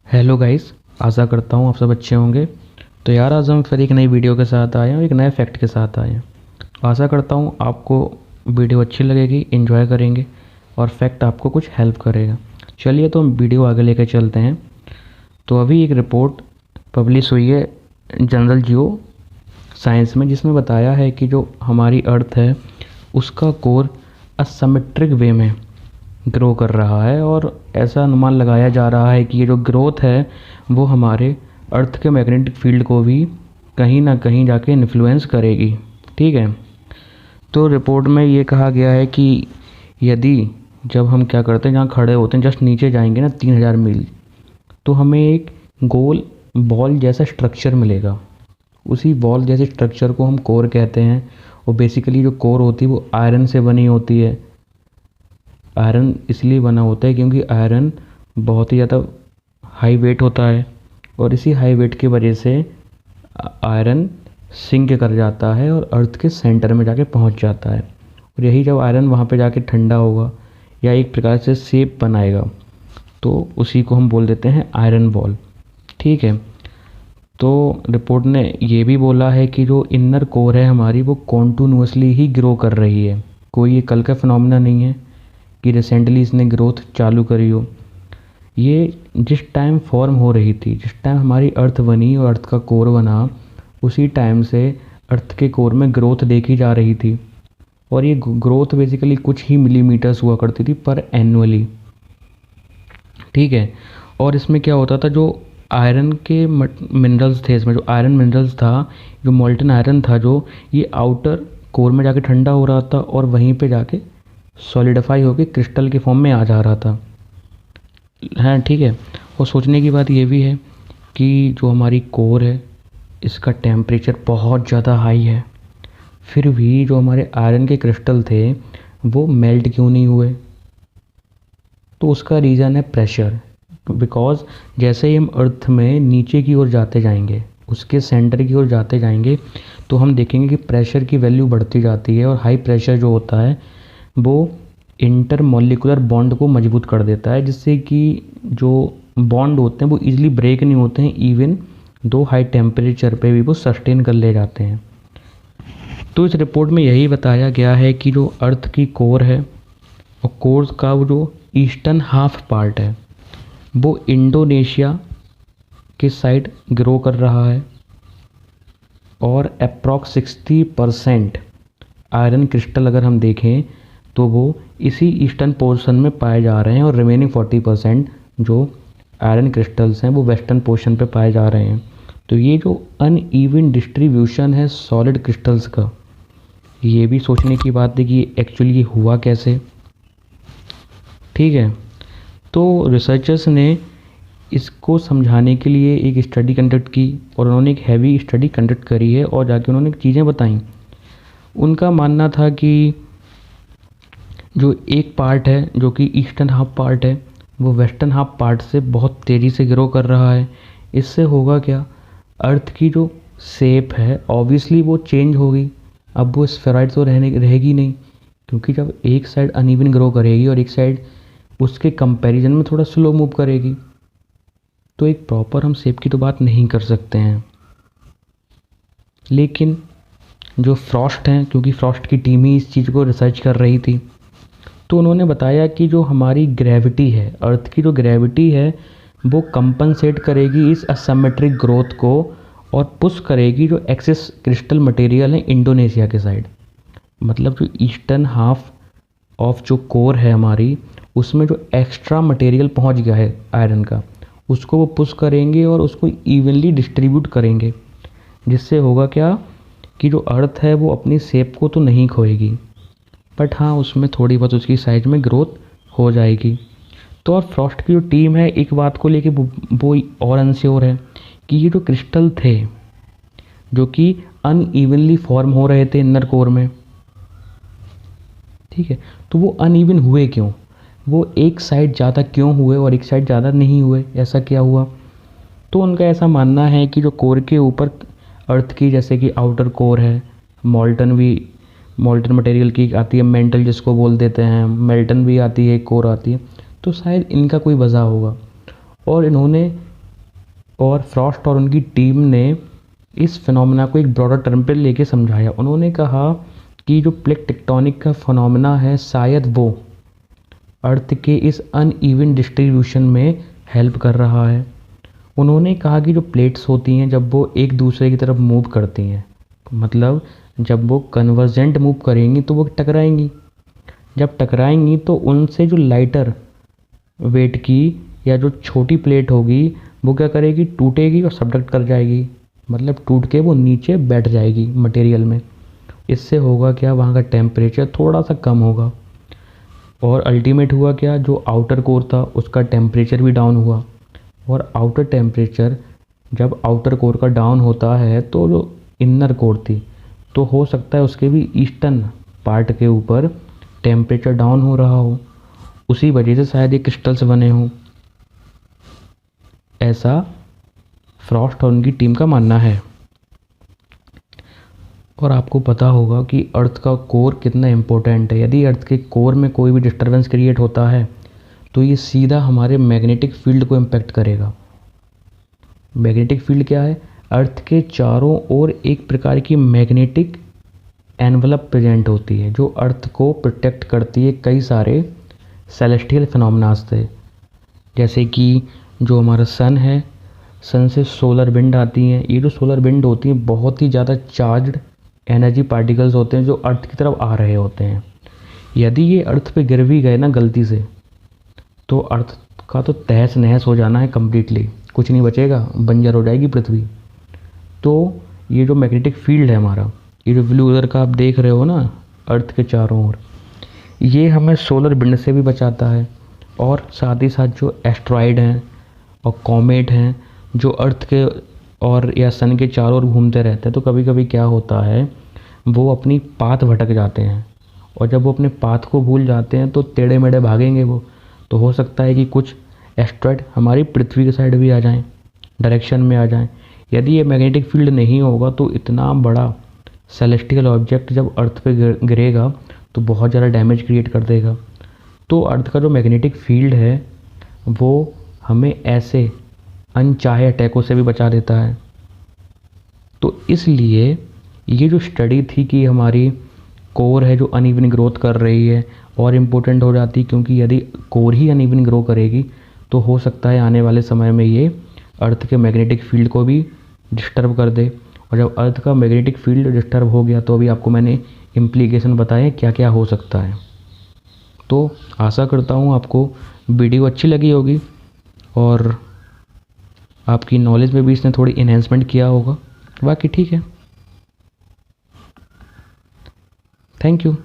Hello guys. आशा करता हूँ आप सब अच्छे होंगे। तो यार आज हम फिर एक नई वीडियो के साथ आए हैं और एक नए फैक्ट के साथ आए हैं। आशा करता हूँ आपको वीडियो अच्छी लगेगी, एंजॉय करेंगे और फैक्ट आपको कुछ हेल्प करेगा। चलिए तो हम वीडियो आगे लेकर चलते हैं। तो अभी एक रिपोर्ट पब्लिश हुई है जनरल जियो साइंस में, जिसमें बताया है कि जो हमारी अर्थ है उसका कोर असिमेट्रिक वे में ग्रो कर रहा है, और ऐसा अनुमान लगाया जा रहा है कि ये जो ग्रोथ है वो हमारे अर्थ के मैग्नेटिक फील्ड को भी कहीं ना कहीं जाके इन्फ्लुएंस करेगी। ठीक है। तो रिपोर्ट में ये कहा गया है कि यदि जब हम क्या करते हैं, जहाँ खड़े होते हैं जस्ट नीचे जाएंगे ना 3000 मील, तो हमें एक गोल बॉल जैसा स्ट्रक्चर मिलेगा। उसी बॉल जैसे स्ट्रक्चर को हम कोर कहते हैं। और बेसिकली जो कोर होती है वो आयरन से बनी होती है। आयरन इसलिए बना होता है क्योंकि आयरन बहुत ही ज़्यादा हाई वेट होता है, और इसी हाई वेट की वजह से आयरन सिंक कर जाता है और अर्थ के सेंटर में जाके पहुंच जाता है। और यही जब आयरन वहाँ पे जाके ठंडा होगा या एक प्रकार से शेप बनाएगा, तो उसी को हम बोल देते हैं आयरन बॉल। ठीक है। तो रिपोर्ट ने ये भी बोला है कि जो इनर कोर है हमारी वो कॉन्टिन्यूसली ही ग्रो कर रही है। कोई ये कल का फिनोमेना नहीं है कि रिसेंटली इसने ग्रोथ चालू करी हो। ये जिस टाइम फॉर्म हो रही थी, जिस टाइम हमारी अर्थ बनी और अर्थ का कोर बना, उसी टाइम से अर्थ के कोर में ग्रोथ देखी जा रही थी। और ये ग्रोथ बेसिकली कुछ ही मिलीमीटर्स हुआ करती थी पर एनुअली। ठीक है। और इसमें क्या होता था, जो आयरन के मिनरल्स थे, इसमें जो आयरन मिनरल्स था, जो मोल्टन आयरन था, जो ये आउटर कोर में जाके ठंडा हो रहा था और वहीं पे जाके सॉलिडिफाई होकर क्रिस्टल के फॉर्म में आ जा रहा था। हाँ ठीक है। और सोचने की बात ये भी है कि जो हमारी कोर है इसका टेम्परेचर बहुत ज़्यादा हाई है, फिर भी जो हमारे आयरन के क्रिस्टल थे वो मेल्ट क्यों नहीं हुए? तो उसका रीज़न है प्रेशर। बिकॉज़ जैसे ही हम अर्थ में नीचे की ओर जाते जाएंगे, उसके सेंटर की ओर जाते जाएंगे, तो हम देखेंगे कि प्रेशर की वैल्यू बढ़ती जाती है। और हाई प्रेशर जो होता है वो इंटरमॉलिक्यूलर बॉन्ड को मजबूत कर देता है, जिससे कि जो बॉन्ड होते हैं वो इजीली ब्रेक नहीं होते हैं, इवन दो हाई टेम्परेचर पे भी वो सस्टेन कर ले जाते हैं। तो इस रिपोर्ट में यही बताया गया है कि जो अर्थ की कोर है और कोर का वो जो ईस्टर्न हाफ पार्ट है वो इंडोनेशिया के साइड ग्रो कर रहा है, और अप्रॉक्स 60% आयरन क्रिस्टल अगर हम देखें तो वो इसी ईस्टर्न पोर्शन में पाए जा रहे हैं, और रिमेनिंग 40% जो आयरन क्रिस्टल्स हैं वो वेस्टर्न पोर्शन पे पाए जा रहे हैं। तो ये जो अनइवन डिस्ट्रीब्यूशन है सॉलिड क्रिस्टल्स का, ये भी सोचने की बात है कि एक्चुअली हुआ कैसे। ठीक है। तो रिसर्चर्स ने इसको समझाने के लिए एक स्टडी कंडक्ट की, और उन्होंने एक हैवी स्टडी कंडक्ट करी है और जाके उन्होंने चीज़ें बताई। उनका मानना था कि जो एक पार्ट है जो कि ईस्टर्न हाफ पार्ट है वो वेस्टर्न हाफ पार्ट से बहुत तेज़ी से ग्रो कर रहा है। इससे होगा क्या, अर्थ की जो शेप है ऑब्वियसली वो चेंज होगी। अब वो स्फेरॉइड तो रहेगी नहीं, क्योंकि जब एक साइड अनइवन ग्रो करेगी और एक साइड उसके कंपैरिजन में थोड़ा स्लो मूव करेगी, तो एक प्रॉपर हम शेप की तो बात नहीं कर सकते हैं। लेकिन जो फ्रॉस्ट हैं, क्योंकि फ्रॉस्ट की टीम ही इस चीज़ को रिसर्च कर रही थी, तो उन्होंने बताया कि जो हमारी ग्रेविटी है, अर्थ की जो ग्रेविटी है वो कंपनसेट करेगी इस असिमेट्रिक ग्रोथ को, और पुश करेगी जो एक्सेस क्रिस्टल मटेरियल है इंडोनेशिया के साइड। मतलब जो ईस्टर्न हाफ ऑफ जो कोर है हमारी, उसमें जो एक्स्ट्रा मटेरियल पहुंच गया है आयरन का, उसको वो पुश करेंगे और उसको इवनली डिस्ट्रीब्यूट करेंगे। जिससे होगा क्या कि जो अर्थ है वो अपनी शेप को तो नहीं खोएगी, बट हाँ उसमें थोड़ी बहुत उसकी साइज में ग्रोथ हो जाएगी। तो और फ्रॉस्ट की जो टीम है एक बात को लेके वो और अनश्योर है कि ये जो क्रिस्टल थे जो कि अनइवनली फॉर्म हो रहे थे इनर कोर में, ठीक है, तो वो अनइवन हुए क्यों? वो एक साइड ज़्यादा क्यों हुए और एक साइड ज़्यादा नहीं हुए? ऐसा क्या हुआ? तो उनका ऐसा मानना है कि जो कोर के ऊपर अर्थ की, जैसे कि आउटर कोर है, मोल्टन मटेरियल की आती है, मेंटल जिसको बोल देते हैं, मेल्टन भी आती है, कोर आती है, तो शायद इनका कोई वजह होगा। और इन्होंने और फ्रॉस्ट और उनकी टीम ने इस फिनोमेना को एक ब्रॉडर टर्म पे लेके समझाया। उन्होंने कहा कि जो प्लेट टेक्टोनिक का फिनोमेना है शायद वो अर्थ के इस अनइवन डिस्ट्रीब्यूशन में हेल्प कर रहा है। उन्होंने कहा कि जो प्लेट्स होती हैं जब वो एक दूसरे की तरफ मूव करती हैं, मतलब जब वो कन्वर्जेंट मूव करेंगी तो वो टकराएंगी। जब टकराएंगी तो उनसे जो लाइटर वेट की या जो छोटी प्लेट होगी वो क्या करेगी, टूटेगी और सबडक्ट कर जाएगी, मतलब टूट के वो नीचे बैठ जाएगी मटेरियल में। इससे होगा क्या, वहाँ का टेम्परेचर थोड़ा सा कम होगा और अल्टीमेट हुआ क्या, जो आउटर कोर था उसका टेम्परेचर भी डाउन हुआ। और आउटर टेम्परेचर जब आउटर कोर का डाउन होता है तो जो इनर कोर थी तो हो सकता है उसके भी ईस्टर्न पार्ट के ऊपर टेम्परेचर डाउन हो रहा हो, उसी वजह से शायद ये क्रिस्टल्स बने हों, ऐसा फ्रॉस्ट और उनकी टीम का मानना है। और आपको पता होगा कि अर्थ का कोर कितना इम्पोर्टेंट है। यदि अर्थ के कोर में कोई भी डिस्टर्बेंस क्रिएट होता है तो ये सीधा हमारे मैग्नेटिक फील्ड को इम्पेक्ट करेगा। मैग्नेटिक फील्ड क्या है, अर्थ के चारों ओर एक प्रकार की मैग्नेटिक एनवलप प्रेजेंट होती है जो अर्थ को प्रोटेक्ट करती है कई सारे सेलेस्टियल फिनोमेना से। जैसे कि जो हमारा सन है, सन से सोलर विंड आती हैं। ये जो सोलर विंड होती हैं बहुत ही ज़्यादा चार्ज्ड एनर्जी पार्टिकल्स होते हैं जो अर्थ की तरफ आ रहे होते हैं। यदि ये अर्थ पे गिर भी गए ना गलती से तो अर्थ का तो तहस नहस हो जाना है कम्प्लीटली, कुछ नहीं बचेगा, बंजर हो जाएगी पृथ्वी। तो ये जो मैग्नेटिक फील्ड है हमारा, ये जो ब्लू कलर का आप देख रहे हो ना अर्थ के चारों ओर, ये हमें सोलर विंड से भी बचाता है। और साथ ही साथ जो एस्ट्रॉयड हैं और कॉमेट हैं जो अर्थ के और या सन के चारों ओर घूमते रहते हैं, तो कभी कभी क्या होता है वो अपनी पाथ भटक जाते हैं। और जब वो अपने पाथ को भूल जाते हैं तो टेढ़े मेढ़े भागेंगे वो, तो हो सकता है कि कुछ एस्ट्रॉयड हमारी पृथ्वी के साइड भी आ जाएं, डायरेक्शन में आ जाएं। यदि ये मैग्नेटिक फील्ड नहीं होगा तो इतना बड़ा सेलेस्टियल ऑब्जेक्ट जब अर्थ पे गिरेगा तो बहुत ज़्यादा डैमेज क्रिएट कर देगा। तो अर्थ का जो मैग्नेटिक फील्ड है वो हमें ऐसे अनचाहे अटैकों से भी बचा देता है। तो इसलिए ये जो स्टडी थी कि हमारी कोर है जो अनइवन ग्रोथ कर रही है और इम्पोर्टेंट हो जाती, क्योंकि यदि कोर ही अनइवन ग्रो करेगी तो हो सकता है आने वाले समय में ये अर्थ के मैग्नेटिक फील्ड को भी डिस्टर्ब कर दे। और जब अर्थ का मैग्नेटिक फील्ड डिस्टर्ब हो गया तो अभी आपको मैंने इम्प्लीकेशन बताए क्या क्या हो सकता है। तो आशा करता हूँ आपको वीडियो अच्छी लगी होगी और आपकी नॉलेज में भी इसने थोड़ी इन्हेंसमेंट किया होगा। बाकी ठीक है, थैंक यू।